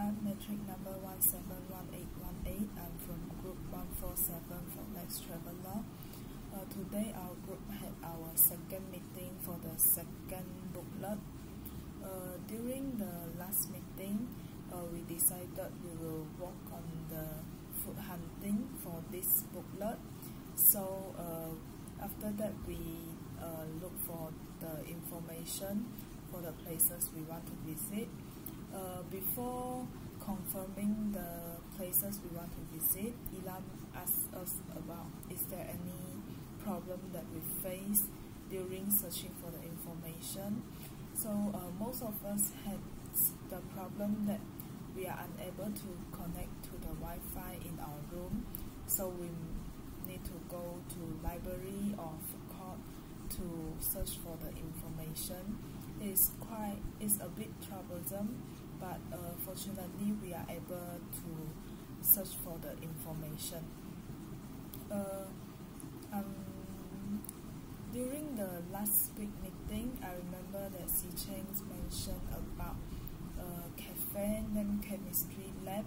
start metric number 171818. I'm from group 147 for LAX2014. Today our group had our second meeting for the second booklet. During the last meeting, we decided we will work on the food hunting for this booklet. So after that we look for the information for the places we want to visit. Before confirming the places we want to visit, Ilan asked us about is there any problem that we face during searching for the information. So most of us had the problem that we are unable to connect to the Wi-Fi in our room, so we need to go to library or food court to search for the information. It's a bit troublesome, but fortunately we are able to search for the information. During the last week meeting, I remember that Si Cheng mentioned about a cafe named Chemistry Lab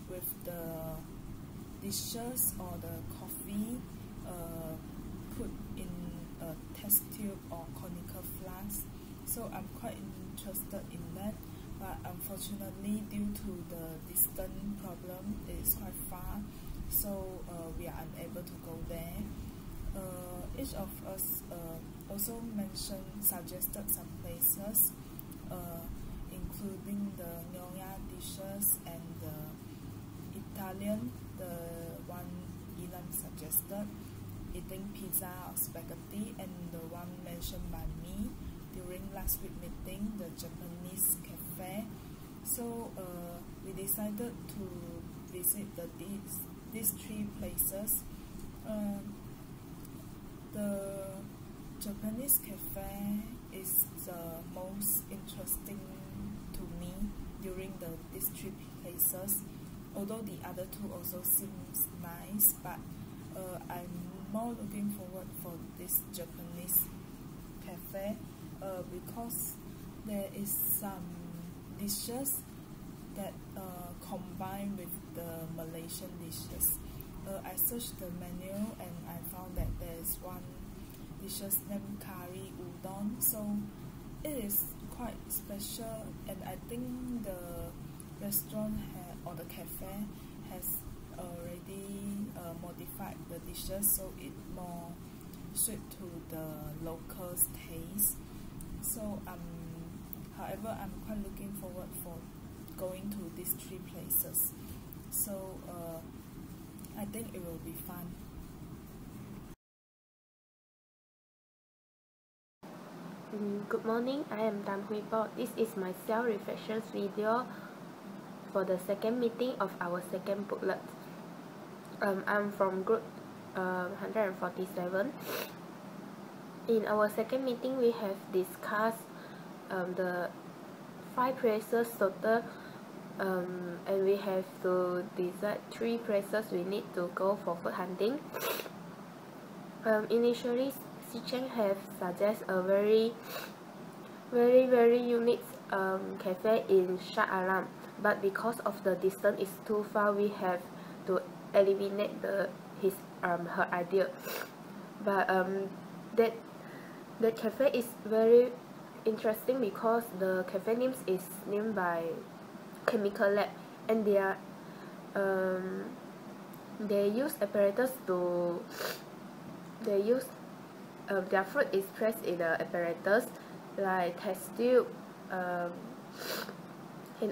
with the dishes or the coffee put in a test tube or conical flask. So I'm quite interested in that, but unfortunately due to the distance problem, it is quite far, so we are unable to go there. Each of us also suggested some places, including the Nyonya dishes and the Italian, the one Ilan suggested, eating pizza or spaghetti, and the one mentioned by me during last week meeting, the Japanese cafe. So we decided to visit these three places. The Japanese cafe is the most interesting to me during these three places, although the other two also seems nice, but I'm more looking forward for this Japanese cafe because there is some dishes that combine with the Malaysian dishes. I searched the menu and I found that there is one dishes named curry udon, so it is quite special, and I think the restaurant or the cafe has already modified the dishes so it more suit to the locals' taste. So however, I'm quite looking forward for going to these three places. So I think it will be fun. Good morning, I am Tam Hui Bo. This is my self-reflection video for the second meeting of our second booklet. I'm from group 147. In our second meeting, we have discussed the 5 places total, and we have to decide 3 places we need to go for food hunting. Initially, Si Cheng have suggested a very unique cafe in Shah Alam, but because of the distance is too far, we have to eliminate her idea. But that cafe is very interesting because the cafe name is named by Chemical Lab, and they use apparatus to their food is pressed in the apparatus like test tube, and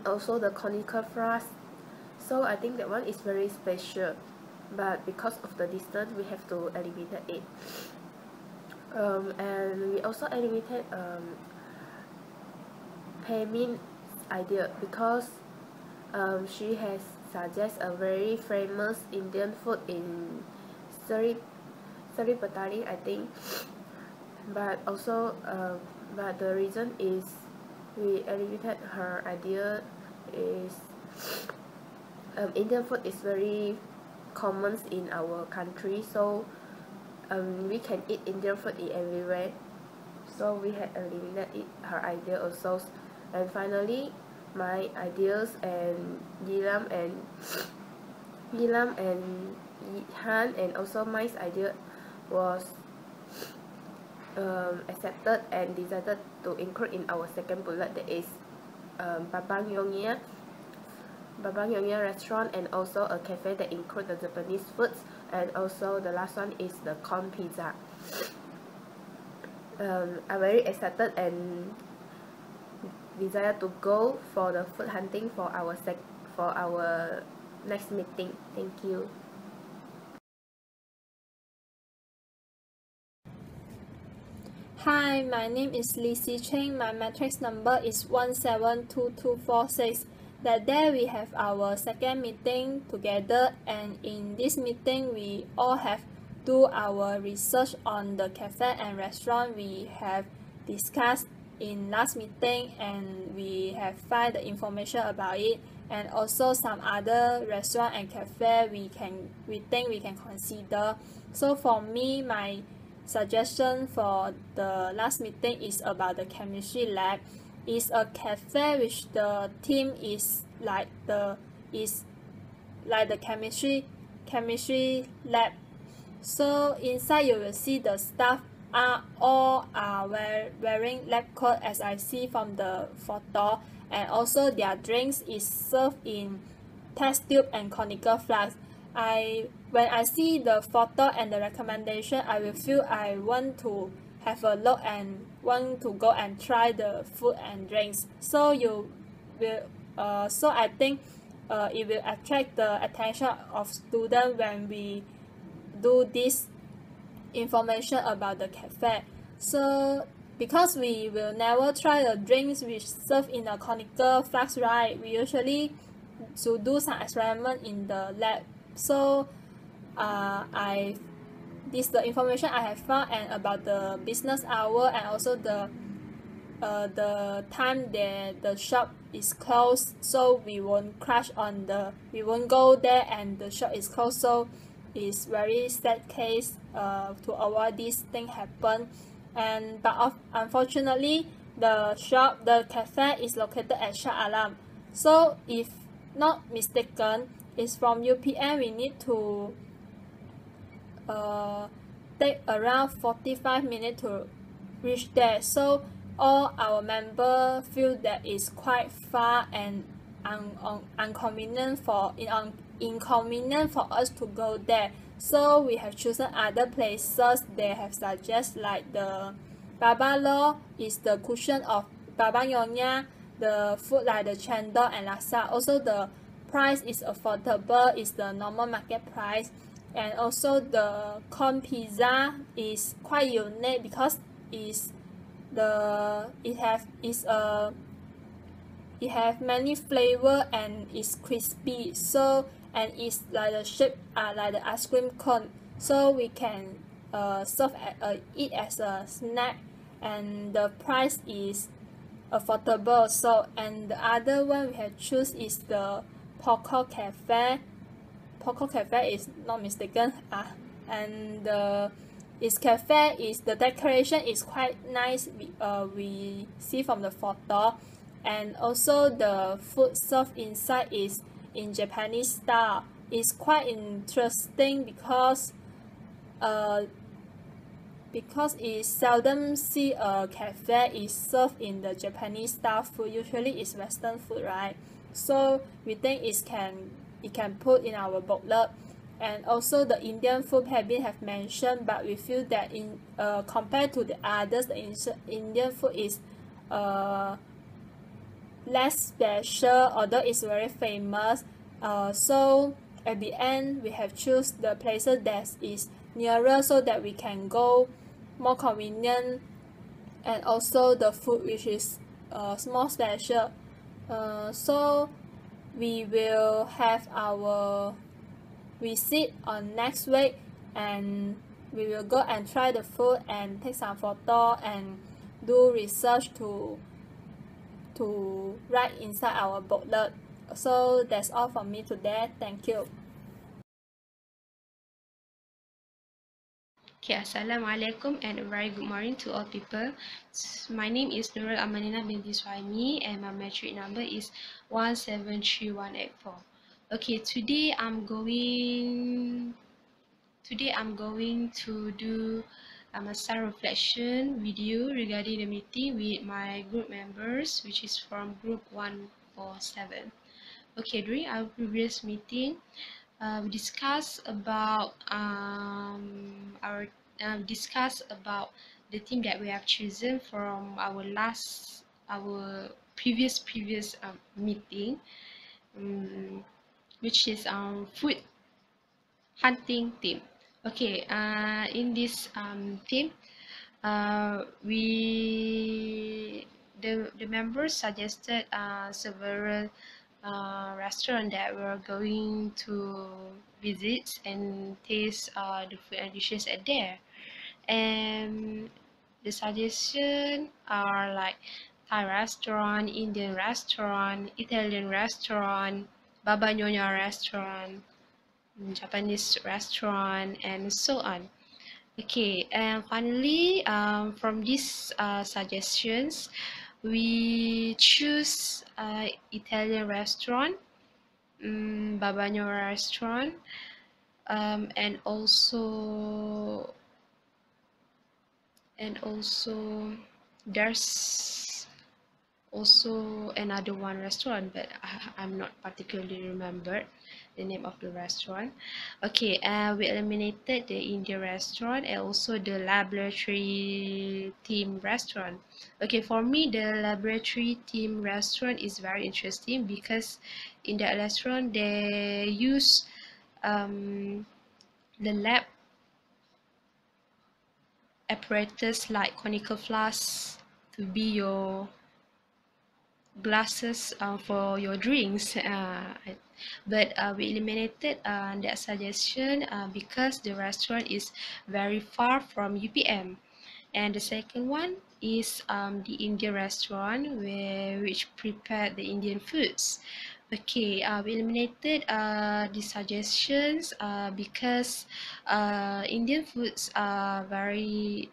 also the conical flask. So I think that one is very special, but because of the distance we have to eliminate it. And we also eliminated Paymin's idea because she has suggested a very famous Indian food in Saripatali, I think. But also, but the reason is we eliminated her idea is Indian food is very common in our country, so we can eat Indian food everywhere. So we had eliminated her idea also. And finally, my ideas, and Yilam and Han and also my idea was accepted and decided to include in our second bullet, that is Babang Yongya restaurant, and also a cafe that include the Japanese foods, and also the last one is the corn pizza. I'm very excited and desire to go for the food hunting for our next meeting. Thank you. Hi, my name is Lee Si Cheng. My matrix number is 172246. That day we have our second meeting together, and in this meeting we all have do our research on the cafe and restaurant we have discussed in last meeting, and we have find the information about it, and also some other restaurant and cafe we think we can consider. So for me, my suggestion for the last meeting is about the chemistry lab. It's a cafe which the theme is like the chemistry lab. So inside you will see the staff all are wearing lab coat, as I see from the photo, and also their drinks is served in test tube and conical flasks. When I see the photo and the recommendation, I will feel I want to have a look and want to go and try the food and drinks. So I think it will attract the attention of students when we do this information about the cafe. So because we will never try the drinks which serve in a conical flask, right? We usually to do some experiment in the lab. So this the information I have found, and about the business hour, and also the time that the shop is closed, so we won't go there and the shop is closed. So it's very sad case to avoid this thing happen. But unfortunately, the cafe is located at Shah Alam. So if not mistaken, it's from UPM. We need to take around 45 minutes to reach there. So all our members feel that it's quite far and inconvenient for us to go there. So we have chosen other places. They have suggested like the Baba Law is the cushion of Babang Nyonya, the food like the chendol and laksa. Also the price is affordable, is the normal market price. And also the corn pizza is quite unique because it have many flavor and it's crispy. So and it's like the shape like the ice cream cone. So we can eat as a snack, and the price is affordable. So and the other one we have choose is the Poco Cafe. Poco Cafe is not mistaken. And its cafe is the decoration is quite nice. We see from the photo, and also the food served inside is in Japanese style. It's quite interesting because it seldom see a cafe is served in the Japanese style food. Usually it's Western food, right? So we think it can put in our booklet. And also the Indian food have mentioned, but we feel that in compared to the others, the Indian food is less special, although it's very famous. So at the end we have choose the places that is nearer, so that we can go more convenient, and also the food which is more special. So we will have our visit on next week, and we will go and try the food and take some photo and do research to write inside our booklet. So that's all from me today. Thank you. Okay, Assalamualaikum and a very good morning to all people. My name is Nurul Amanina binti Suhaimi and my metric number is 173184. Okay, today I'm going to do a self-reflection video regarding the meeting with my group members, which is from group 147. Okay, during our previous meeting, we discuss about the theme that we have chosen from our previous meeting, which is food hunting theme. Okay, in this theme, the members suggested several restaurant that we're going to visit and taste the food and dishes at there. And the suggestion are like Thai restaurant, Indian restaurant, Italian restaurant, Baba Nyonya restaurant, Japanese restaurant, and so on. Okay, and finally, from these suggestions, we choose Italian restaurant, Baba Nyonya restaurant, and also there's also another one restaurant, but I'm not particularly remembered the name of the restaurant. Okay, we eliminated the Indian restaurant and also the laboratory theme restaurant. Okay, for me the laboratory theme restaurant is very interesting because in that restaurant they use the lab apparatus like conical flasks to be your glasses for your drinks, but we eliminated that suggestion because the restaurant is very far from UPM. And the second one is the Indian restaurant which prepared the Indian foods. Okay, we eliminated the suggestions because Indian foods are very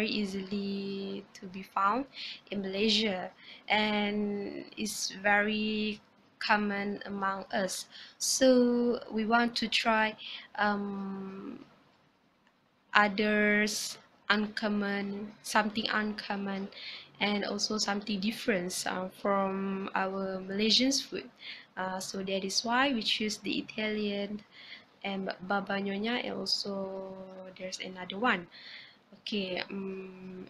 easily to be found in Malaysia and is very common among us. So we want to try others something uncommon and also something different from our Malaysian food. So that is why we choose the Italian and Baba Nyonya, and also there's another one. Okay,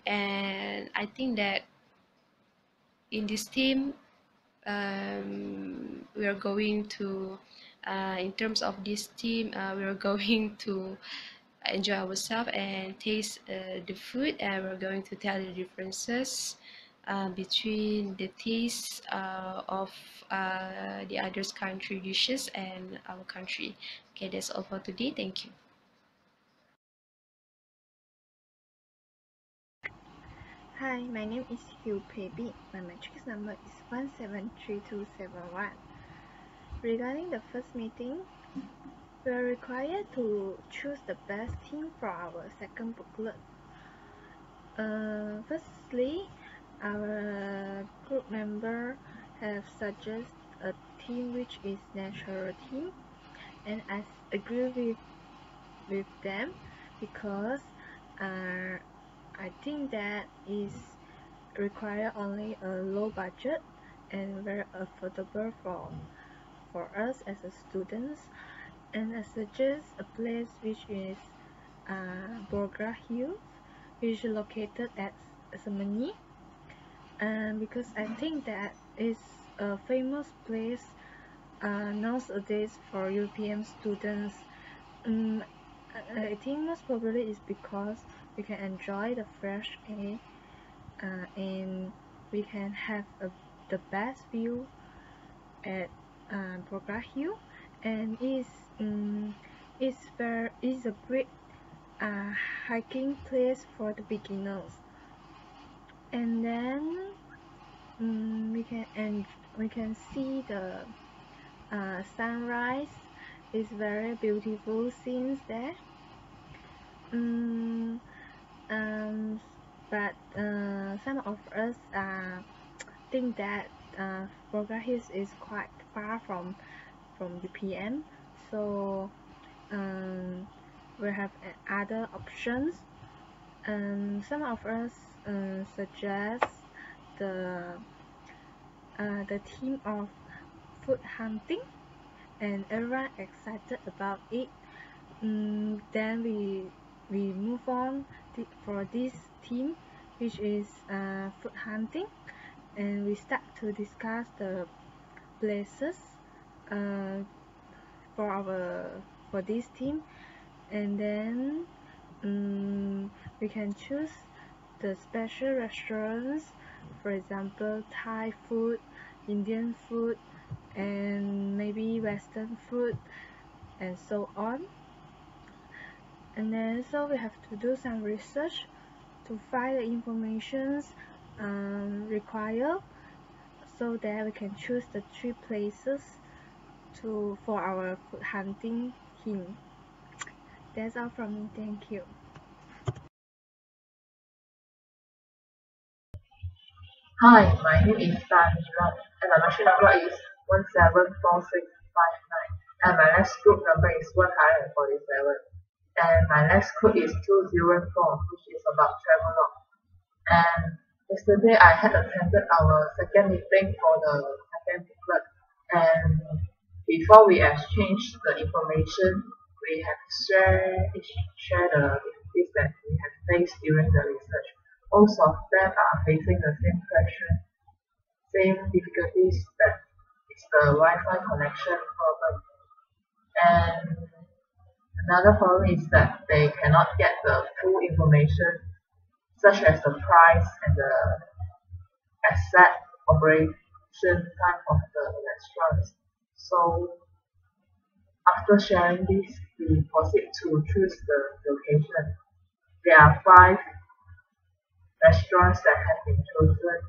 and I think that in this team we are going to in terms of this team we are going to enjoy ourselves and taste the food, and we're going to tell the differences between the taste of the other country dishes and our country. Okay, that's all for today. Thank you. Hi, my name is Hugh Peibi. My matrix number is 173271. Regarding the first meeting, we are required to choose the best theme for our second booklet. Firstly, our group member have suggested a theme which is natural theme, and I agree with them because I think that is require only a low budget and very affordable for us as a students. And I suggest a place which is Bogra Hills, which is located at Semeni, and because I think that is a famous place nowadays for European students. I think most probably is because we can enjoy the fresh air and we can have the best view at Bogra Hill, and is a great hiking place for the beginners. And then we can see the sunrise. It's very beautiful scenes there. But some of us think that Bulgaria is quite far from UPM, so we have other options. Some of us suggest the theme of food hunting, and everyone excited about it. Then we move on for this theme, which is food hunting, and we start to discuss the places for this theme, and then we can choose the special restaurants, for example Thai food, Indian food, and maybe Western food, and so on. And then so we have to do some research to find the informations required, so that we can choose the 3 places for our food hunting theme. That's all from me. Thank you. Hi, my name is Tan Lam, and my machine number is 174659, and my next group number is 147, and my next code is 204, which is about travel log. And yesterday I had attended our second meeting for the second booklet, and before we exchange the information, we have share the difficulties that we have faced during the research. Most of them are facing the same question, same difficulties, that it's the Wi-Fi connection problem. And another problem is that they cannot get the full information, such as the price and the exact operation time of the restaurants. So after sharing this, we proceed to choose the location. There are 5 restaurants that have been chosen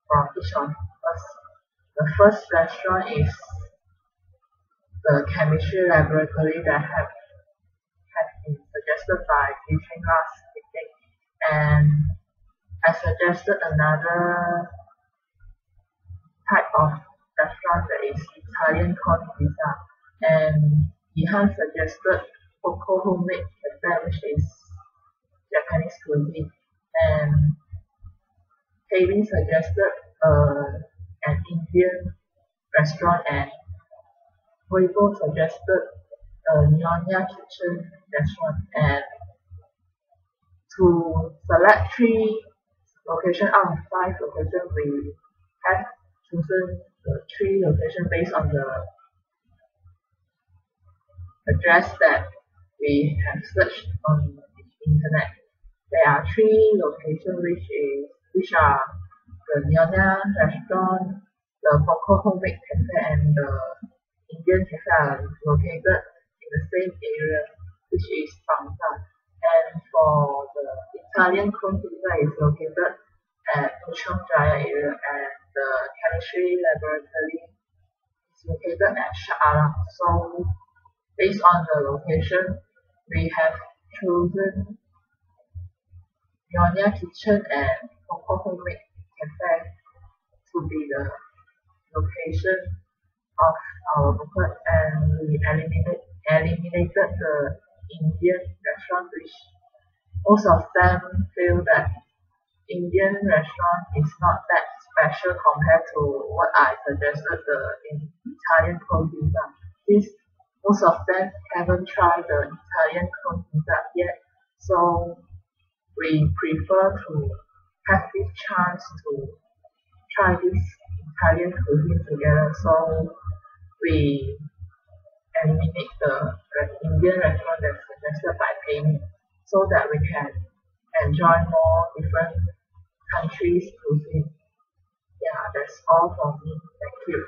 from each of us. The first restaurant is the chemistry laboratory that have been suggested by teaching last meeting, and I suggested another type of restaurant that is Italian corn pizza, and Ihan suggested Coco homemade cafe, which is Japanese cuisine, and Haley suggested an Indian restaurant, and Weibo suggested a Nyonya kitchen restaurant. And to select 3 locations out of 5 locations, we have chosen the 3 locations based on the address that we have searched on the internet. There are 3 locations which are the Nyonya restaurant, the Coco homemade cafe, and the Indian cafe are located in the same area, which is Bangsa. And for the Italian corn pizza is located at Puchong Jaya area, and the chemistry laboratory is located at Shah Alam. So based on the location, we have chosen Nyonya kitchen and Coco homemade cafe to be the location of our booklet, and we eliminated the Indian restaurant, which most of them feel that Indian restaurant is not that special compared to what I suggested, the Italian corn pizza. Since most of them haven't tried the Italian corn pizza yet, so we prefer to have this chance to try this Italian cuisine together. So we eliminate the Indian restaurant that's suggested by payment, so that we can enjoy more different countries' cuisine. Yeah, that's all from me. Thank you.